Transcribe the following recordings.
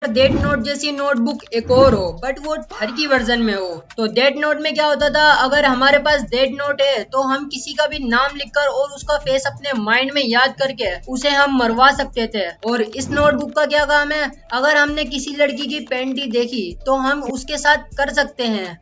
Date note जैसी notebook एक और हो, बट वो ठरकी वर्जन में हो। तो डेट नोट में क्या होता था, अगर हमारे पास डेट नोट है तो हम किसी का भी नाम लिखकर और उसका फेस अपने माइंड में याद करके उसे हम मरवा सकते थे। और इस नोटबुक का क्या काम है, अगर हमने किसी लड़की की पैंटी देखी तो हम उसके साथ कर सकते हैं।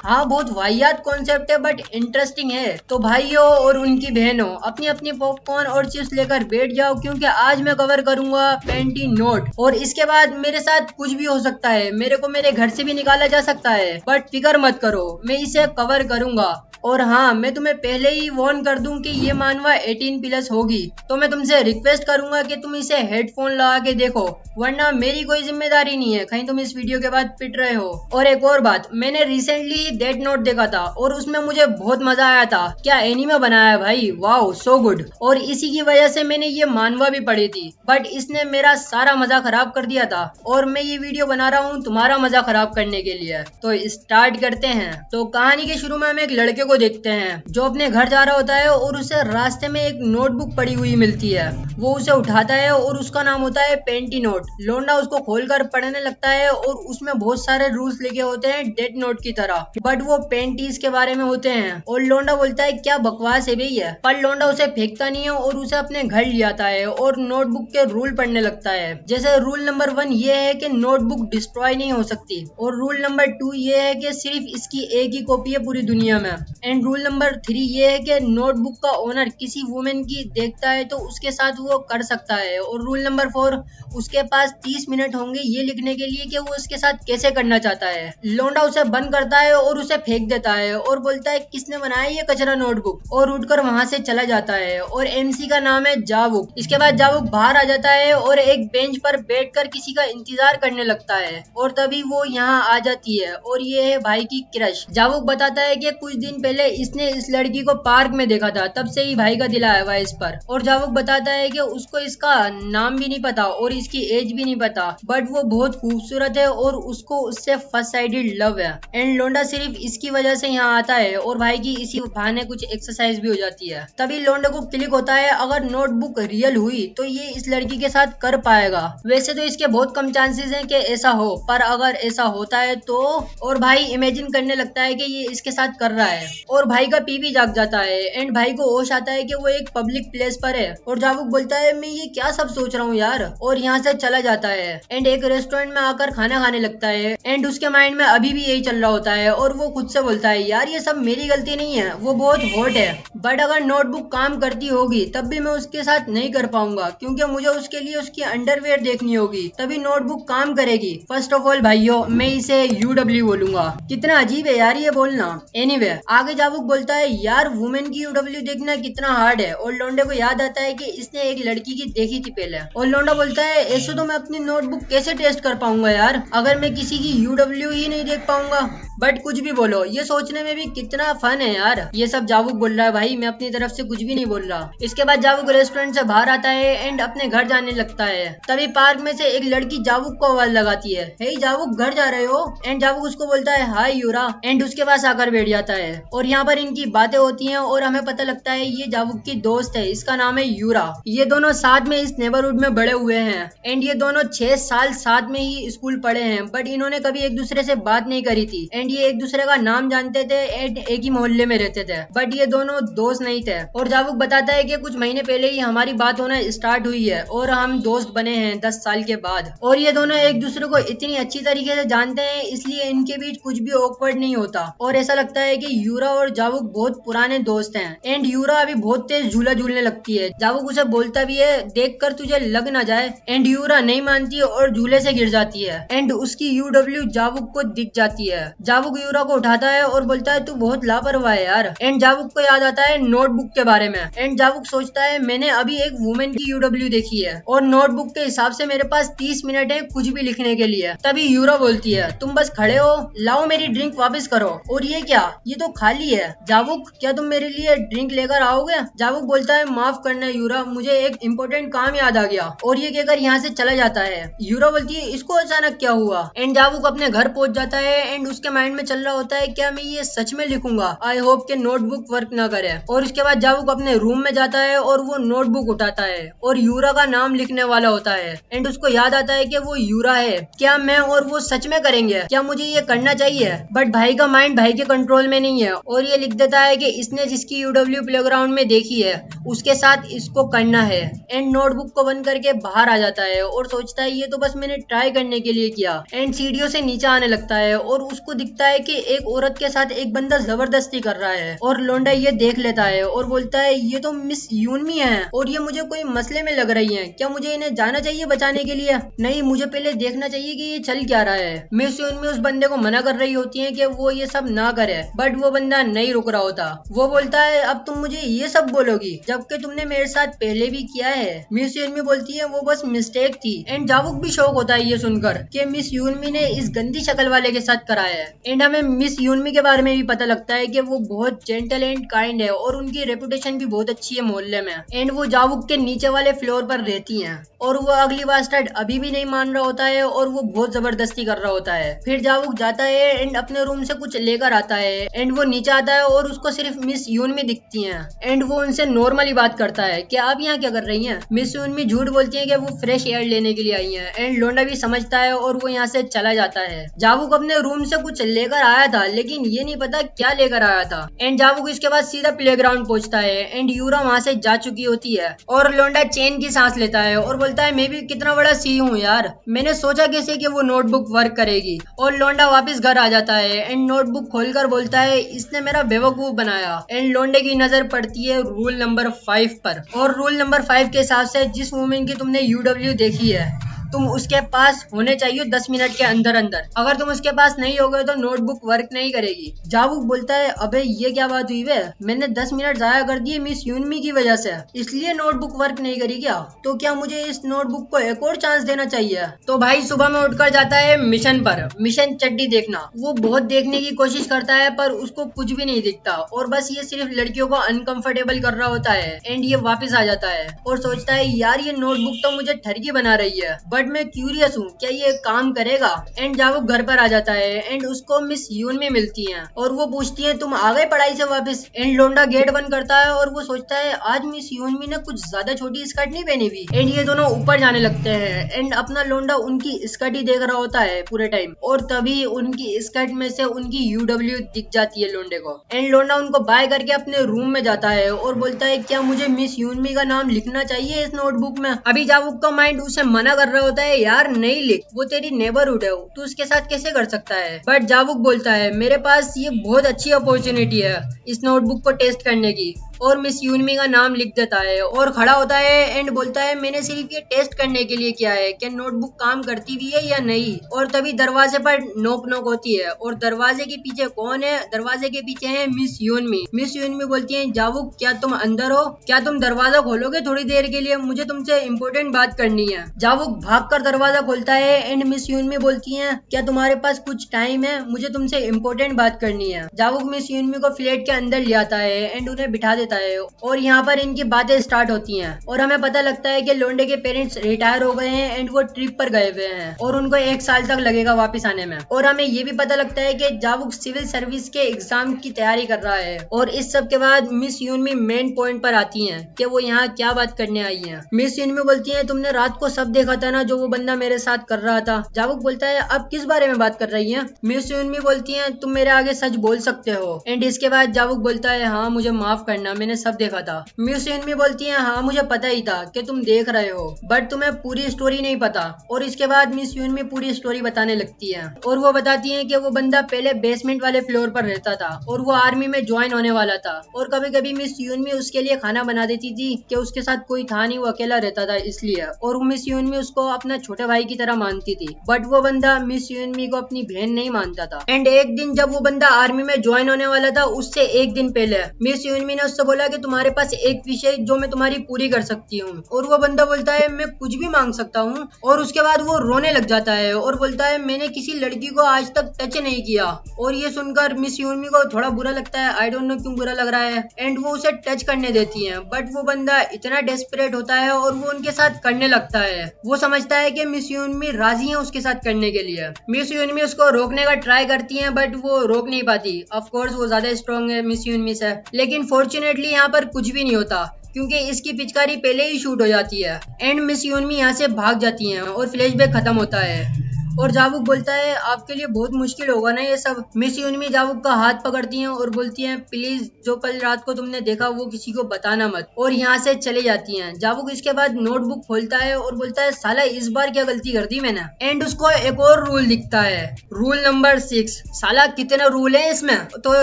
हाँ, बहुत वाहियात कॉन्सेप्ट है बट इंटरेस्टिंग है। तो भाइयों और उनकी बहनों, अपनी अपनी पॉपकॉर्न और चिप्स लेकर बैठ जाओ, क्योंकि आज मैं कवर करूंगा पेंटी नोट। और इसके बाद मेरे साथ कुछ भी हो सकता है, मेरे को मेरे घर से भी निकाला जा सकता है, बट फिक्र मत करो, मैं इसे कवर करूंगा। और हाँ, मैं तुम्हें पहले ही वार्न कर दूं कि ये मानवा 18+ होगी, तो मैं तुमसे रिक्वेस्ट करूंगा कि तुम इसे हेडफोन लगा के देखो, वरना मेरी कोई जिम्मेदारी नहीं है कहीं तुम इस वीडियो के बाद पिट रहे हो। और एक और बात, मैंने रिसेंटली डेट नोट देखा था और उसमें मुझे बहुत मजा आया था। क्या एनीमे बनाया है भाई, वाओ सो गुड। और इसी की वजह से मैंने ये मानवा भी पढ़ी थी, बट इसने मेरा सारा मजा खराब कर दिया था। और मैं ये वीडियो बना रहा हूँ तुम्हारा मजा खराब करने के लिए। तो स्टार्ट करते हैं। तो कहानी के शुरू में हम एक लड़के को देखते हैं जो अपने घर जा रहा होता है और उसे रास्ते में एक नोटबुक पड़ी हुई मिलती है। वो उसे उठाता है और उसका नाम होता है पेंटी नोट। लोंडा उसको खोलकर पढ़ने लगता है और उसमें बहुत सारे रूल्स लिखे होते हैं डेट नोट की तरह, बट वो पेंटीज के बारे में होते हैं। और लोंडा बोलता है क्या बकवास है भैया, पर लोंडा उसे फेंकता नहीं है और उसे अपने घर ले आता है और नोटबुक के रूल पढ़ने लगता है। जैसे रूल नंबर 1 ये है कि नोटबुक डिस्ट्रॉय नहीं हो सकती, और रूल नंबर 2 ये है कि सिर्फ इसकी एक ही कॉपी है पूरी दुनिया में। एंड रूल नंबर 3 ये है कि नोटबुक का ओनर किसी वुमेन की देखता है तो उसके साथ वो कर सकता है। और रूल नंबर 4, उसके पास 30 मिनट होंगे ये लिखने के लिए कि वो उसके साथ कैसे करना चाहता है। लोंडा उसे बंद करता है और उसे फेंक देता है और बोलता है किसने बनाया ये कचरा नोटबुक, और उठकर वहां से चला जाता है। और एमसी का नाम है जावुक। इसके बाद जावुक बाहर आ जाता है और एक बेंच पर बैठकर किसी का इंतजार करने लगता है, और तभी वो यहाँ आ जाती है और ये है भाई की क्रश। जावुक बताता है कि कुछ दिन पहले इसने इस लड़की को पार्क में देखा था, तब से ही भाई का दिल आया हुआ है इस पर। और जावुक बताता है कि उसको इसका नाम भी नहीं पता और इसकी एज भी नहीं पता, बट वो बहुत खूबसूरत है और उसको उससे फर्स्ट साइडेड लव है। एंड लोंडा सिर्फ इसकी वजह से यहाँ आता है और भाई की इसी बहाने कुछ एक्सरसाइज भी हो जाती है। तभी लोंडा को क्लिक होता है, अगर नोटबुक रियल हुई तो ये इस लड़की के साथ कर पाएगा। वैसे तो इसके बहुत कम चांसेस हैं कि ऐसा हो, पर अगर ऐसा होता है तो। और भाई इमेजिन करने लगता है कि ये इसके साथ कर रहा है, और भाई का पी भी जाग जाता है। एंड भाई को होश आता है कि वो एक पब्लिक प्लेस पर है। और जावुक बोलता है मैं ये क्या सब सोच रहा हूँ यार, और यहाँ से चला जाता है। एंड एक रेस्टोरेंट में आकर खाना खाने लगता है। एंड उसके माइंड में अभी भी यही चल रहा होता है और वो खुद से बोलता है यार ये सब मेरी गलती नहीं है, वो बहुत हॉट है, बट अगर नोटबुक काम करती होगी तब भी मैं उसके साथ नहीं कर पाऊंगा, क्योंकि मुझे उसके लिए उसकी अंडरवेयर देखनी होगी, तभी नोटबुक काम करेगी। फर्स्ट ऑफ ऑल भाइयों, मैं इसे UW बोलूंगा। कितना अजीब है यार ये बोलना। एनीवे, आगे जावुक बोलता है यार वुमेन की UW देखना कितना हार्ड है। और लोंडे को याद आता है कि इसने एक लड़की की देखी थी पहले। और लोंडा बोलता है ऐसे तो मैं अपनी नोटबुक कैसे टेस्ट कर पाऊंगा यार, अगर मैं किसी की UW ही नहीं देख पाऊंगा। बट कुछ भी बोलो, ये सोचने में भी कितना फन है यार। ये सब जावुक बोल रहा है भाई, मैं अपनी तरफ से कुछ भी नहीं बोल रहा। इसके बाद जावुक रेस्टोरेंट से बाहर आता है एंड अपने घर जाने लगता है। तभी पार्क में से एक लड़की जावुक को आवाज लगाती है, हे जावुक घर जा रहे हो? एंड जावुक उसको बोलता है हाय यूरा, एंड उसके पास आकर बैठ जाता है। और यहाँ पर इनकी बातें होती हैं और हमें पता लगता है ये जावुक की दोस्त है, इसका नाम है यूरा। ये दोनों साथ में इस नेबरहुड में बड़े हुए हैं एंड ये दोनों 6 साल साथ में ही स्कूल पढ़े हैं, बट इन्होंने कभी एक दूसरे से बात नहीं करी थी। एंड ये एक दूसरे का नाम जानते थे एंड एक ही मोहल्ले में रहते थे, बट ये दोनों दोस्त नहीं थे। और जावुक बताता है कि कुछ महीने पहले ही हमारी बात होना स्टार्ट हुई है और हम दोस्त बने हैं 10 साल के बाद। और ये दोनों एक दूसरे को इतनी अच्छी तरीके से जानते हैं, इसलिए इनके बीच कुछ भी ऑकवर्ड नहीं होता। और ऐसा लगता है कि यूरा और जावुक बहुत पुराने दोस्त हैं। एंड यूरा अभी बहुत तेज झूला झूलने लगती है। जावुक उसे बोलता भी है देख कर तुझे लग ना जाए, एंड यूरा नहीं मानती है और झूले से गिर जाती है। एंड उसकी UW जावुक को दिख जाती है। जावुक यूरा को उठाता है और बोलता है तू बहुत लापरवाह है यार। एंड जावुक को याद आता है नोटबुक के बारे में। एंड जावुक सोचता है मैंने अभी एक वुमेन की UW देखी है और नोटबुक के हिसाब से मेरे पास 30 मिनट है कुछ भी लिखने के लिए। तभी यूरा बोलती है तुम बस खड़े हो, लाओ मेरी ड्रिंक वापस करो। और ये क्या, ये तो खा खाली है। जावुक क्या तुम मेरे लिए ड्रिंक लेकर आओगे? जावुक बोलता है माफ करना यूरा, मुझे एक इम्पोर्टेंट काम याद आ गया, और ये कहकर यहाँ से चला जाता है। यूरा बोलती है इसको अचानक क्या हुआ? एंड जावुक अपने घर पहुंच जाता है एंड उसके माइंड में चल रहा होता है क्या मैं ये सच में लिखूंगा, आई होप के नोटबुक वर्क ना करे। और उसके बाद जावुक अपने रूम में जाता है और वो नोटबुक उठाता है और यूरा का नाम लिखने वाला होता है। एंड उसको याद आता है कि वो यूरा है। क्या मैं और वो सच में करेंगे? क्या मुझे ये करना चाहिए? बट भाई का माइंड भाई के कंट्रोल में नहीं है और ये लिख देता है कि इसने जिसकी यूडब्ल्यू प्लेग्राउंड में देखी है उसके साथ इसको करना है। एंड नोटबुक को बंद करके बाहर आ जाता है और सोचता है ये तो बस मैंने ट्राई करने के लिए किया। एंड सीढ़ियों से नीचे आने लगता है और उसको दिखता है कि एक औरत के साथ एक बंदा जबरदस्ती कर रहा है और लोंडा ये देख लेता है और बोलता है ये तो मिस यूनमी है और ये मुझे कोई मसले में लग रही है, क्या मुझे इन्हें जाना चाहिए बचाने के लिए? नहीं, मुझे पहले देखना चाहिए कि ये चल क्या रहा है। मिस यूनमी उस बंदे को मना कर रही होती है कि वो ये सब ना करे, बट वो बंदा नहीं रुक रहा होता। वो बोलता है अब तुम मुझे ये सब बोलोगी जबकि तुमने मेरे साथ पहले भी किया है। मिस यूनमी बोलती है वो बस मिस्टेक थी। एंड जावुक भी शौक होता है ये सुनकर कि मिस यूनमी ने इस गंदी शक्ल वाले के साथ कराया है। एंड हमें मिस यूनमी के बारे में भी पता लगता है कि वो बहुत जेंटल एंड काइंड है और उनकी रेपुटेशन भी बहुत अच्छी है मोहल्ले में। एंड वो जावुक के नीचे वाले फ्लोर पर रहती हैं और वो अगली बास्टर्ड अभी भी नहीं मान रहा होता है और वो बहुत जबरदस्ती कर रहा होता है। फिर जावुक जाता है एंड अपने रूम से कुछ लेकर आता है एंड वो नीचे आता है और उसको सिर्फ मिस यूनमी दिखती हैं। एंड वो उनसे नॉर्मली बात करता है कि आप यहाँ क्या कर रही हैं? मिस यूनमी झूठ बोलती है कि वो फ्रेश एयर लेने के लिए आई हैं। एंड लोंडा भी समझता है और वो यहाँ से चला जाता है। जावुक अपने रूम से कुछ लेकर आया था लेकिन ये नहीं पता क्या लेकर आया था। एंड जावुक इसके बाद सीधा प्लेग्राउंड पहुंचता है एंड यूरा वहाँ से जा चुकी होती है और लोंडा चैन की सांस लेता है और बोलता है मैं भी कितना बड़ा सी हूँ यार, मैंने सोचा कैसे कि वो नोटबुक वर्क करेगी। और लोंडा वापस घर आ जाता है एंड नोटबुक खोलकर बोलता है इसने मेरा बेवकूफ बनाया। एंड लोंडे की नजर पड़ती है रूल नंबर 5 पर और रूल नंबर 5 के हिसाब से जिस वुमेन की तुमने यूडब्ल्यू देखी है तुम उसके पास होने चाहिए 10 मिनट के अंदर अंदर। अगर तुम उसके पास नहीं हो गए तो नोटबुक वर्क नहीं करेगी। जावुक बोलता है अबे ये क्या बात हुई वे, मैंने 10 मिनट जाया कर दिए मिस यूनमी की वजह से, इसलिए नोटबुक वर्क नहीं करी क्या? तो क्या मुझे इस नोटबुक को एक और चांस देना चाहिए? तो भाई सुबह में उठकर जाता है मिशन पर, मिशन चड्डी देखना। वो बहुत देखने की कोशिश करता है पर उसको कुछ भी नहीं दिखता और बस ये सिर्फ लड़कियों को अनकंफर्टेबल कर रहा होता है। एंड ये वापस आ जाता है और सोचता है यार ये नोटबुक तो मुझे ठरकी बना रही है, बट मैं क्यूरियस हूँ क्या ये काम करेगा। एंड जावुक घर पर आ जाता है एंड उसको मिस यूनमी मिलती हैं और वो पूछती है तुम आ गए पढ़ाई से वापस? एंड लोंडा गेट बंद करता है और वो सोचता है आज मिस यूनमी ने कुछ ज्यादा छोटी स्कर्ट नहीं पहनी हुई। एंड ये दोनों ऊपर जाने लगते हैं एंड अपना लोंडा उनकी स्कर्ट ही देख रहा होता है पूरे टाइम और तभी उनकी स्कर्ट में से उनकी यूडब्ल्यू दिख जाती है लोंडे को। एंड लोंडा उनको बाय करके अपने रूम में जाता है और बोलता है क्या मुझे मिस यूनमी का नाम लिखना चाहिए इस नोटबुक में? अभी जावुक का माइंड उसे मना कर रहा होता है यार नहीं लिख, वो तेरी नेबरहुड है, तू उसके साथ कैसे कर सकता है? बट जावुक बोलता है मेरे पास ये बहुत अच्छी अपॉर्चुनिटी है इस नोटबुक को टेस्ट करने की और मिस यूनमी का नाम लिख देता है और खड़ा होता है एंड बोलता है मैंने सिर्फ ये टेस्ट करने के लिए किया है कि नोटबुक काम करती भी है या नहीं। और तभी दरवाजे पर नोक नोक होती है और दरवाजे के पीछे कौन है? दरवाजे के पीछे है मिस यूनमी। मिस यूनमी बोलती है जावुक क्या तुम अंदर हो? क्या तुम दरवाजा खोलोगे थोड़ी देर के लिए? मुझे तुमसे इम्पोर्टेंट बात करनी है। जावुक भागकर दरवाजा खोलता है एंड मिस यूनमी बोलती है क्या तुम्हारे पास कुछ टाइम है? मुझे तुमसे इम्पोर्टेंट बात करनी है। जावुक मिस यूनमी को फ्लैट के अंदर ले आता है एंड उन्हें बिठा देता है और यहाँ पर इनकी बातें स्टार्ट होती हैं और हमें पता लगता है कि लोंडे के पेरेंट्स रिटायर हो गए हैं एंड वो ट्रिप पर गए हुए हैं और उनको 1 साल तक लगेगा वापस आने में। और हमें ये भी पता लगता है कि जावुक सिविल सर्विस के एग्जाम की तैयारी कर रहा है। और इस सब के बाद मिस यूनमी मेन पॉइंट पर आती है कि वो यहाँ क्या बात करने आई है। मिस यूनमी बोलती है तुमने रात को सब देखा था ना जो वो बंदा मेरे साथ कर रहा था? जावुक बोलता है अब किस बारे में बात कर रही है? मिस यूनमी बोलती है तुम मेरे आगे सच बोल सकते हो। एंड इसके बाद जावुक बोलता है हाँ मुझे माफ करना, मैंने सब देखा था। मिस यूनमी बोलती है हाँ मुझे पता ही था कि तुम देख रहे हो बट तुम्हें पूरी स्टोरी नहीं पता। और इसके बाद मिस यूनमी पूरी स्टोरी बताने लगती है और वो बताती है कि वो बंदा पहले बेसमेंट वाले फ्लोर पर रहता था और वो आर्मी में ज्वाइन होने वाला था और कभी कभी मिस यूनमी उसके लिए खाना बना देती थी कि उसके साथ कोई था नहीं, वो अकेला रहता था इसलिए। और मिस यूनमी उसको अपना छोटे भाई की तरह मानती थी बट वो बंदा मिस यूनमी को अपनी बहन नहीं मानता था। एंड एक दिन जब वो बंदा आर्मी में ज्वाइन होने वाला था उससे 1 दिन पहले मिस यूनमी ने उससे उससे बोला कि तुम्हारे पास एक विश है जो मैं तुम्हारी पूरी कर सकती हूँ। और वो बंदा बोलता है मैं कुछ भी मांग सकता हूँ। और उसके बाद वो रोने लग जाता है और बोलता है मैंने किसी लड़की को आज तक टच नहीं किया। और ये सुनकर मिस यूनमी को थोड़ा बुरा लगता है, आई डोंट नो क्यों बुरा लग रहा है। एंड वो उसे टच करने देती है, बट वो बंदा इतना डेस्परेट होता है और वो उनके साथ करने लगता है। वो समझता है कि मिस यूनमी राजी है उसके साथ करने के लिए। मिस यूनमी उसको रोकने का ट्राई करती है, बट वो रोक नहीं पाती। ऑफ कोर्स वो ज्यादा स्ट्रॉन्ग है मिस यूनमी से, लेकिन फॉर्चुनेटली यहाँ पर कुछ भी नहीं होता क्योंकि इसकी पिचकारी पहले ही शूट हो जाती है। एंड मिस यूनमी यहाँ से भाग जाती हैं और फ्लैशबैक खत्म होता है। और जावुक बोलता है आपके लिए बहुत मुश्किल होगा ना ये सब। मिस यूनमी जावुक का हाथ पकड़ती हैं और बोलती हैं प्लीज जो कल रात को तुमने देखा वो किसी को बताना मत, और यहाँ से चले जाती हैं। जावुक इसके बाद नोटबुक खोलता है और बोलता है साला इस बार क्या गलती कर दी मैंने। एंड उसको एक और रूल दिखता है, रूल नंबर 6। साला कितने रूल है इसमें। तो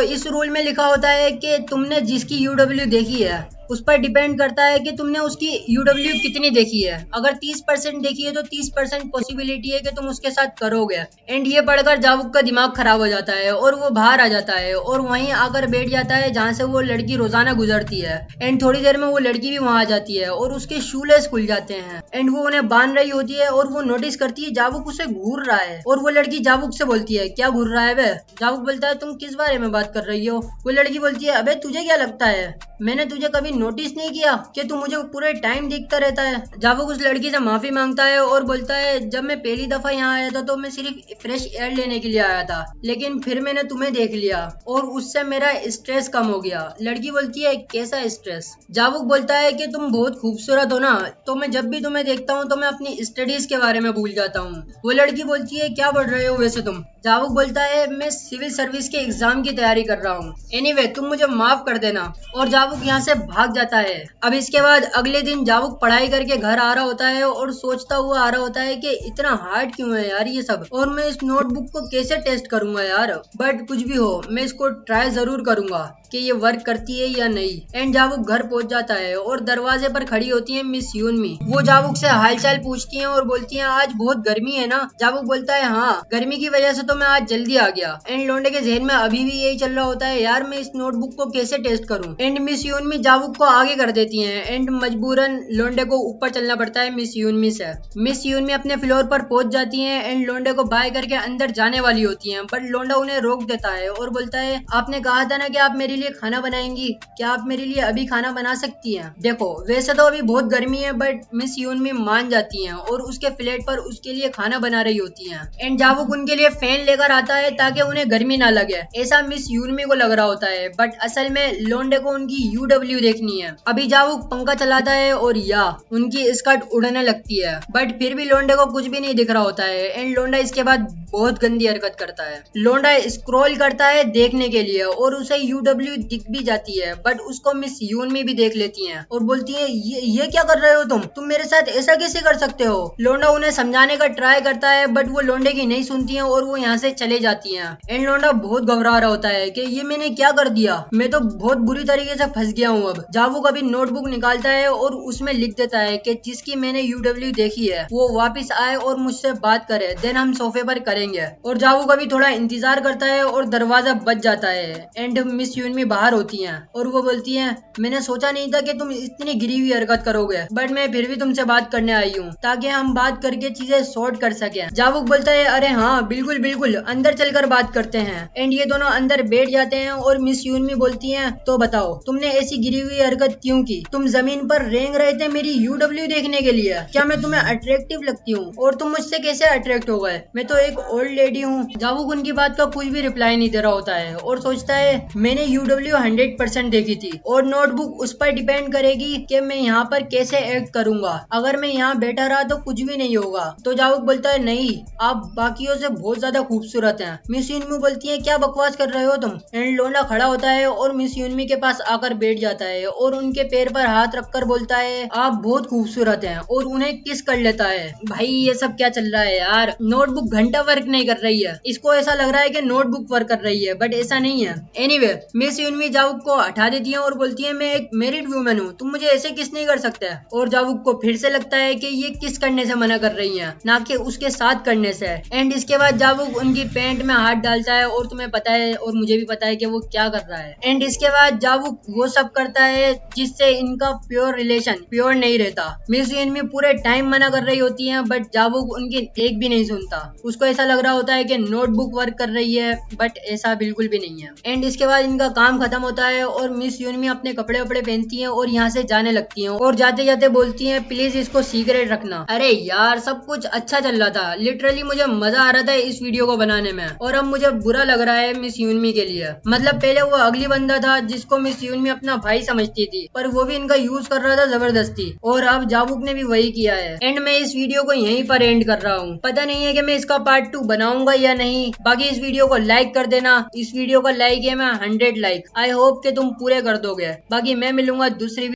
इस रूल में लिखा होता है कि तुमने जिसकी UW देखी है उस पर डिपेंड करता है कि तुमने उसकी UW कितनी देखी है। अगर 30% देखी है तो 30% पॉसिबिलिटी है कि तुम उसके साथ करोगे। एंड ये पढ़कर जावुक का दिमाग खराब हो जाता है और वो बाहर आ जाता है और वहीं आकर बैठ जाता है जहाँ से वो लड़की रोजाना गुजरती है। एंड थोड़ी देर में वो लड़की भी वहाँ आ जाती है और उसके शूलेस खुल जाते हैं। एंड वो उन्हें बांध रही होती है और वो नोटिस करती है जावुक उसे घूर रहा है। और वो लड़की जावुक से बोलती है क्या घूर रहा है वे। जावुक बोलता है तुम किस बारे में बात कर रही हो। वो लड़की बोलती है अबे तुझे क्या लगता है मैंने तुझे कभी नोटिस नहीं किया कि तू मुझे पूरे टाइम देखता रहता है। जावुक उस लड़की से माफी मांगता है और बोलता है जब मैं पहली दफा यहाँ आया था तो मैं सिर्फ फ्रेश एयर लेने के लिए आया था, लेकिन फिर मैंने तुम्हें देख लिया और उससे मेरा स्ट्रेस कम हो गया। लड़की बोलती है कैसा स्ट्रेस। जावुक बोलता है कि तुम बहुत खूबसूरत हो ना, तो मैं जब भी तुम्हें देखता हूँ तो मैं अपनी स्टडीज के बारे में भूल जाता हूँ। वो लड़की बोलती है क्या पढ़ रहे हो वैसे तुम। जावुक बोलता है मैं सिविल सर्विस के एग्जाम की तैयारी कर रहा हूँ, एनीवे तुम मुझे माफ कर देना। और जावुक यहाँ से भाग जाता है। अब इसके बाद अगले दिन जावुक पढ़ाई करके घर आ रहा होता है और सोचता हुआ आ रहा होता है कि इतना हार्ड क्यों है यार ये सब, और मैं इस नोटबुक को कैसे टेस्ट करूंगा यार। बट कुछ भी हो मैं इसको ट्राई जरूर करूंगा कि ये वर्क करती है या नहीं। एंड जावुक घर पहुंच जाता है और दरवाजे पर खड़ी होती है मिस यूनमी। वो जावुक से हालचाल पूछती हैं और बोलती हैं आज बहुत गर्मी है ना। जावुक बोलता है हाँ गर्मी की वजह से तो मैं आज जल्दी आ गया। एंड लोंडे के जहन में अभी भी यही चल रहा होता है यार मैं इस नोटबुक को कैसे टेस्ट करूं। एंड मिस यूनमी जावुक को आगे कर देती हैं। एंड मजबूरन लोंडे को ऊपर चलना पड़ता है मिस यूनमी से। मिस यूनमी अपने फ्लोर पर पहुंच जाती हैं एंड लोंडे को बाय करके अंदर जाने वाली होती हैं, बट लोंडा उन्हें रोक देता है और बोलता है आपने कहा था ना कि आप मेरे लिए खाना बनाएंगी, क्या आप मेरे लिए अभी खाना बना सकती हैं। देखो वैसे तो अभी बहुत गर्मी है, बट मिस यूनमी मान जाती हैं और उसके फ्लैट पर उसके लिए खाना बना रही होती हैं। एंड जावुक उनके लिए फैन लेकर आता है ताकि उन्हें गर्मी ना लगे, ऐसा मिस यूनमी को लग रहा होता है, बट असल में लोंडे को उनकी UW देखनी है। अभी जावुक पंखा चलाता है और या उनकी स्कर्ट उड़ने लगती है, बट फिर भी लोंडे को कुछ भी नहीं दिख रहा होता है। एंड लोंडा इसके बाद बहुत गंदी हरकत करता है। लोंडा स्क्रॉल करता है देखने के लिए और उसे UW दिख भी जाती है, बट उसको मिस यूनमी भी देख लेती हैं और बोलती है ये क्या कर रहे हो तुम मेरे साथ ऐसा कैसे कर सकते हो। लोंडा उन्हें समझाने का ट्राई करता है, बट वो लोंडे की नहीं सुनती हैं और वो यहाँ से चले जाती हैं। एंड लोंडा बहुत घबरा रहा होता है कि ये मैंने क्या कर दिया, मैं तो बहुत बुरी तरीके से फंस गया हूँ। अब जावुक अभी नोटबुक निकालता है और उसमें लिख देता है कि जिसकी मैंने UW देखी है वो वापस आए और मुझसे बात करे, देन हम सोफे पर करेंगे। और जावुक अभी थोड़ा इंतजार करता है और दरवाजा बज जाता है। एंड मिस यूनमी बाहर होती हैं और वो बोलती हैं मैंने सोचा नहीं था कि तुम इतनी गिरी हुई हरकत करोगे, बट मैं फिर भी तुमसे बात करने आई हूँ ताकि हम बात करके चीजें सॉर्ट कर सके। जावुक बोलता है अरे हाँ बिल्कुल बिल्कुल अंदर चलकर बात करते हैं। एंड ये दोनों अंदर बैठ जाते हैं और मिस यूनमी बोलती हैं तो बताओ तुमने ऐसी गिरी हुई हरकत क्यों की, तुम जमीन पर रेंग रहे थे मेरी UW देखने के लिए, क्या मैं तुम्हें अट्रैक्टिव लगती हूँ और तुम मुझसे कैसे अट्रैक्ट हो गए, मैं तो एक ओल्ड लेडी हूँ। जावुक उनकी बात का कुछ भी रिप्लाई नहीं दे रहा होता है और सोचता है मैंने UW 100% देखी थी और नोटबुक उस पर डिपेंड करेगी कि मैं यहाँ पर कैसे एक्ट करूंगा। अगर मैं यहाँ बैठा रहा तो कुछ भी नहीं होगा। तो जावुक बोलता है नहीं आप बाकियों से बहुत ज्यादा खूबसूरत हैं। मिस यूनमी बोलती है क्या बकवास कर रहे हो तुम। एंड लोंडा खड़ा होता है और मिस यूनमी के पास आकर बैठ जाता है और उनके पैर पर हाथ रखकर बोलता है आप बहुत खूबसूरत हैं और उन्हें किस कर लेता है। भाई ये सब क्या चल रहा है यार। नोटबुक घंटा भर वर्क नहीं कर रही है। इसको ऐसा लग रहा है कि नोटबुक वर्क कर रही है, बट ऐसा नहीं है। एनीवे मिस यूनमी जावुक को हटा देती है और बोलती है मैं एक मैरिड वुमेन हूँ, तुम मुझे ऐसे किस नहीं कर सकते। और जावुक को फिर से लगता है कि ये किस करने से मना कर रही है, ना कि उसके साथ करने से। एंड इसके बाद जावुक उनकी पैंट में हाथ डालता है और तुम्हें पता है और मुझे भी पता है कि वो क्या कर रहा है। एंड इसके बाद जावुक वो सब करता है जिससे इनका प्योर रिलेशन प्योर नहीं रहता। मिस यूनमी पूरे टाइम मना कर रही होती है, बट जावुक उनकी एक भी नहीं सुनता। उसको ऐसा लग रहा होता है कि नोटबुक वर्क कर रही है, बट ऐसा बिल्कुल भी नहीं है। एंड इसके बाद इनका काम खत्म होता है और मिस यूनमी अपने कपड़े वपड़े पहनती हैं और यहाँ से जाने लगती हैं और जाते जाते बोलती हैं प्लीज इसको सीक्रेट रखना। अरे यार सब कुछ अच्छा चल रहा था, लिटरली मुझे मजा आ रहा था इस वीडियो को बनाने में, और अब मुझे बुरा लग रहा है मिस यूनमी के लिए। मतलब पहले वो अगली बंदा था जिसको मिस यूनमी अपना भाई समझती थी, पर वो भी इनका यूज कर रहा था जबरदस्ती, और अब जावुक ने भी वही किया है। एंड मैं इस वीडियो को यहीं पर एंड कर रहा हूँ। पता नहीं है कि मैं इसका पार्ट 2 बनाऊंगा या नहीं। बाकी इस वीडियो को लाइक कर देना। इस वीडियो का लाइक है मैं 100 लाइक। आई होप कि तुम पूरे कर दोगे। बाकी मैं मिलूंगा दूसरी